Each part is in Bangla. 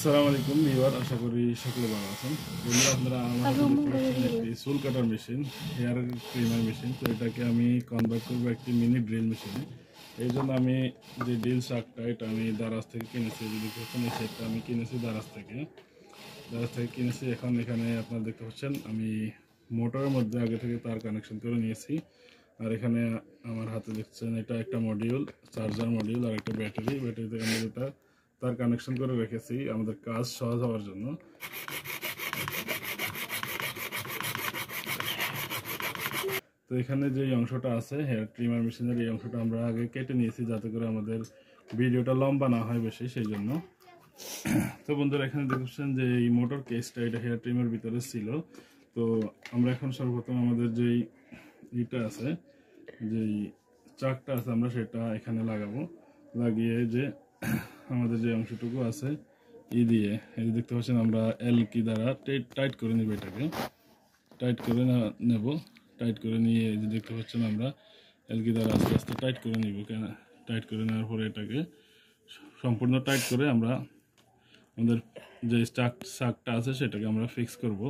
আসসালামু আলাইকুম ভিউয়ার, আশা করি সকলে ভালো আছেন। বন্ধুরা, আপনারা আমার একটি চুল কাটার মেশিন, হেয়ার ট্রিমার মেশিন, তো এটাকে আমি কনভার্ট করবো একটি মিনি ড্রিল মেশিনে। এই জন্য আমি যে ড্রিল শার্কটা, এটা আমি দারাজ থেকে কিনেছি। যদি দেখছেন, এই সেটটা আমি কিনেছি দারাজ থেকে কিনেছি। এখন এখানে আপনারা দেখতে পাচ্ছেন আমি মোটরের মধ্যে আগে থেকে তার কানেকশন করে নিয়েছি। আর এখানে আমার হাতে দেখছেন, এটা একটা মডিউল, চার্জার মডিউল, আর একটা ব্যাটারিতে আমি যেটা তার কানেকশন করে রেখেছি আমাদের কাজ সহজ হওয়ার জন্য। তো এখানে যে অংশটা আছে হেয়ার ট্রিমার মেশিনের, এই অংশটা আমরা আগে কেটে নিয়েছি যাতে করে আমাদের ভিডিওটা লম্বা না হয় বেশি, সেই জন্য। তো বন্ধুরা, এখানে দেখছেন যে এই মোটর কেসটা, এটা হেয়ার ট্রিমের ভিতরে ছিল। তো আমরা এখন সর্বপ্রথম আমাদের যেই ইটা আছে, যেই চাকটা আছে, আমরা সেটা এখানে লাগাবো। লাগিয়ে যে আমাদের যে অংশটুকু আছে দিয়ে, এই দেখতে পাচ্ছেন, আমরা এল কি দ্বারা টাইট করে নেব। এটাকে টাইট করে নেব। টাইট করে নিয়ে এই যে দেখতে পাচ্ছেন, আমরা এল কি দ্বারা আস্তে আস্তে টাইট করে নিব। টাইট করে নেওয়ার পরে এটাকে সম্পূর্ণ টাইট করে আমরা আমাদের যে শাকটা আছে সেটাকে আমরা ফিক্স করব।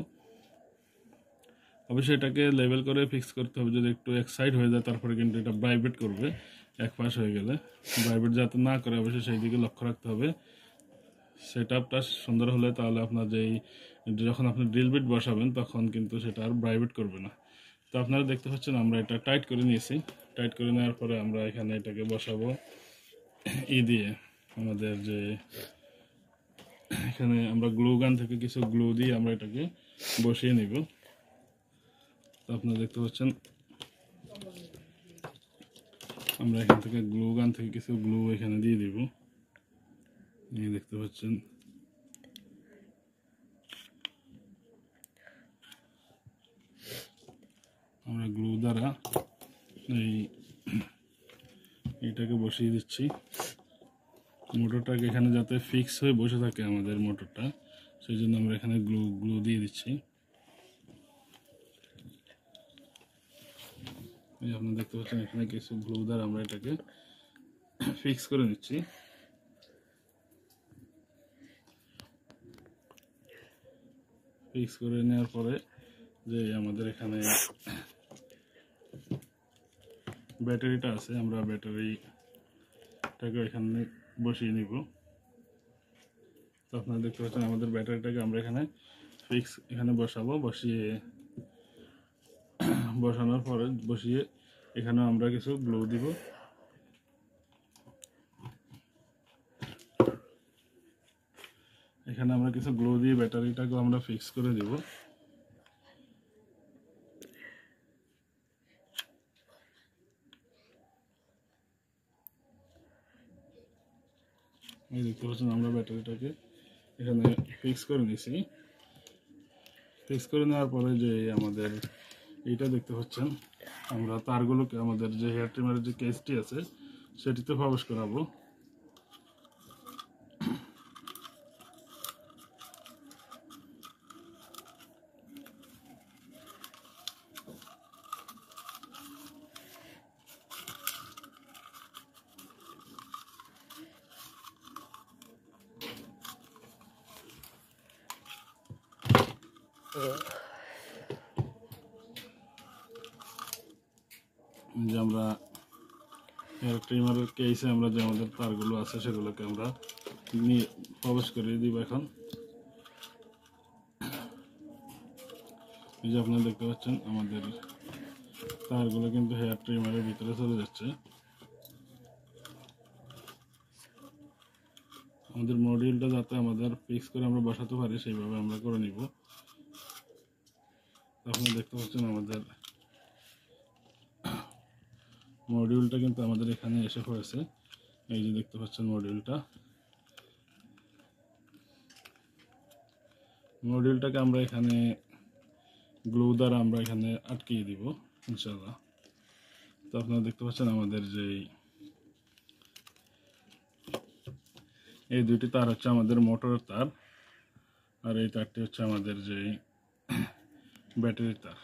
অবশ্যই এটাকে লেভেল করে ফিক্স করতে হবে। যদি একটু এক সাইড হয়ে যায় তারপরে কিন্তু এটা ভাইব্রেট করবে। এক পাশ হয়ে গেলে ভাইব্রেট যাতে না করে, অবশ্যই সেই দিকে লক্ষ্য রাখতে হবে। সেটআপটা সুন্দর হলে তাহলে আপনার যখন আপনি ড্রিল বিট বসাবেন তখন কিন্তু সেটা আর ভাইব্রেট করবে না। তো আপনারা দেখতে পাচ্ছেন আমরা এটা টাইট করে নিয়েছি। টাইট করে নেওয়ার পরে আমরা এখানে এটাকে বসাবো দিয়ে আমাদের যে এখানে আমরা গ্লু গান থেকে কিছু গ্লু দিয়ে আমরা এটাকে বসিয়ে নিব। তো আপনারা দেখতে পাচ্ছেন আমরা এখান থেকে গ্লু গান থেকে কিছু গ্লু এখানে দিয়ে দিব। এই দেখতে পাচ্ছেন আমরা গ্লু দ্বারা এইটাকে বসিয়ে দিচ্ছি। মোটরটাকে এখানে যাতে ফিক্স হয়ে বসে থাকে আমাদের মোটরটা, সেই জন্য আমরা এখানে গ্লু দিয়ে দিচ্ছি। এই আপনারা দেখতে পাচ্ছেন এখানে কিছু গ্লু দ্বারা আমরা এটাকে ফিক্স করে নিচ্ছি। ফিক্স করে নেওয়ার পরে যে আমাদের এখানে ব্যাটারিটা আছে, আমরা ব্যাটারিটাকে এখানে বসিয়ে নিব। তো আপনারা দেখতে পাচ্ছেন আমাদের ব্যাটারিটাকে আমরা এখানে এখানে বসাবো। বসানোর পরে এখানে আমরা কিছু গ্লু দিব। এখানে আমরা কিছু গ্লু দিয়ে ব্যাটারিটাকে আমরা ফিক্স করে দিব। এই দেখতে পাচ্ছেন আমরা ব্যাটারিটাকে এখানে ফিক্স করে নিয়েছি। ফিক্স করে নেওয়ার পরে যে আমাদের এইটা দেখতে পাচ্ছেন, আমরা তারগুলোকে আমাদের যে হেয়ার ট্রিমারের যে কেসটি আছে সেটিতে প্রবেশ করাবো। যে আমরা হেয়ার ট্রিমারের কেসে আমরা যে আমাদের তারগুলো আছে সেগুলোকে আমরা নিয়ে প্রবেশ করিয়ে দিব। এখন এই যে আপনারা দেখতে পাচ্ছেন আমাদের তারগুলো কিন্তু হেয়ার ট্রিমারের ভিতরে চলে যাচ্ছে। আমাদের মডিউলটা যাতে আমাদের ফিক্স করে আমরা বসাতে পারি সেইভাবে আমরা করে নিব। আপনারা দেখতে পাচ্ছেন আমাদের মডিউলটা কিন্তু আমাদের এখানে এসে পড়েছে। এই যে দেখতে পাচ্ছেন মডিউলটাকে আমরা এখানে গ্লু দ্বারা আমরা এখানে আটকিয়ে দিব ইনশাআল্লাহ। তো আপনারা দেখতে পাচ্ছেন আমাদের যে এই দুটি তার হচ্ছে আমাদের মোটরের তার, আর এই তারটি হচ্ছে আমাদের যে ব্যাটারির তার।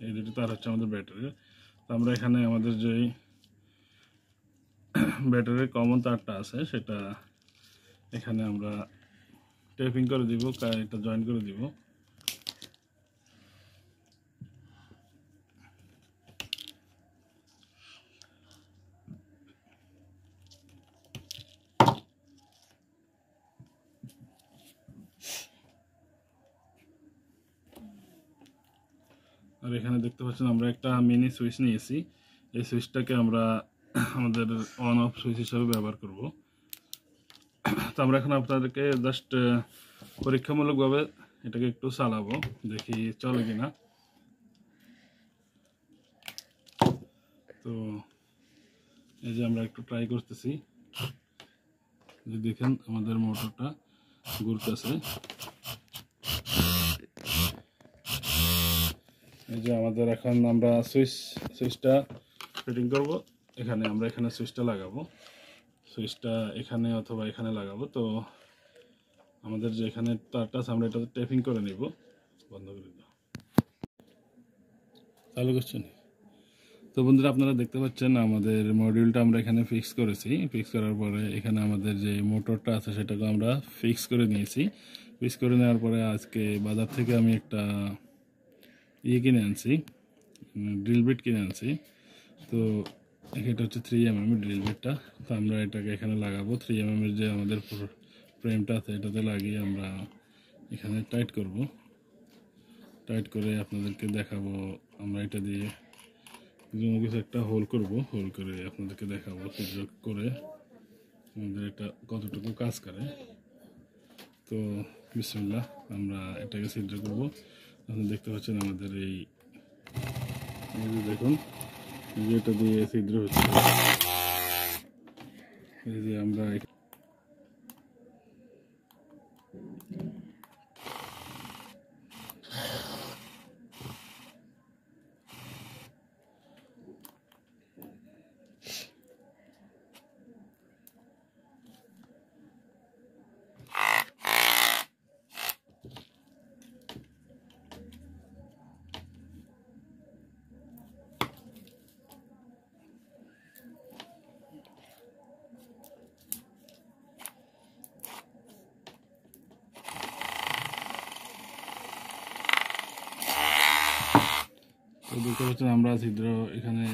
এই দুটি তার হচ্ছে আমাদের ব্যাটারির। তো আমরা এখানে আমাদের যে ব্যাটারির কমন তারটা আছে সেটা এখানে আমরা টেপিং করে দিব, এটা জয়েন করে দিব। আর এখানে দেখতে পাচ্ছেন আমরা একটা মিনি সুইচ নিয়েছি, এই সুইচটাকে আমরা আমাদের অন অফ সুইচ হিসাবে ব্যবহার করব। তো আমরা এখন আপনাদেরকে জাস্ট পরীক্ষামূলকভাবে এটাকে একটু চালাবো, দেখি চলে কিনা। তো এই যে আমরা একটু ট্রাই করতেছি, দেখেন আমাদের মোটরটা ঘুরতেছে। এই যে আমাদের এখন আমরা সুইচটা ফিটিং করব। আমরা এখানে সুইচটা লাগাবো, সুইচটা এখানে অথবা এখানে লাগাবো। তো আমাদের যে এখানে তারটা আছে আমরা এটাতে টেপিং করে নিব। বন্ধ করে দাও, চালু করছেন। তো বন্ধুরা আপনারা দেখতে পাচ্ছেন আমাদের মডিউলটা আমরা এখানে ফিক্স করেছি। ফিক্স করার পরে এখানে আমাদের যে মোটরটা আছে সেটাকে আমরা ফিক্স করে নিয়েছি। ফিক্স করে নেওয়ার পরে আজকে বাজার থেকে আমি একটা কিনে আনছি, ড্রিল বিট কিনে আনছি। তো এটা হচ্ছে 3mm ড্রিল বিটটা। তো আমরা এটাকে এখানে লাগাবো। 3mm এর যে আমাদের ফ্রেমটা আছে এটাতে লাগিয়ে আমরা এখানে টাইট করব। টাইট করে আপনাদেরকে দেখাবো আমরা এটা দিয়ে কিছু একটা হোল করব। হোল করে আপনাদেরকে দেখাবো ছিদ্র করে আমাদের এটা কতটুকু কাজ করে। তো বিসমিল্লাহ, আমরা এটাকে ছিদ্র করব। আপনি দেখতে পাচ্ছেন আমাদের এই যে দেখুন এটা দিয়ে ছিদ্র হচ্ছে। এই যে আমরা দেখতে পাচ্ছেন আমরা ছিদ্র এখানে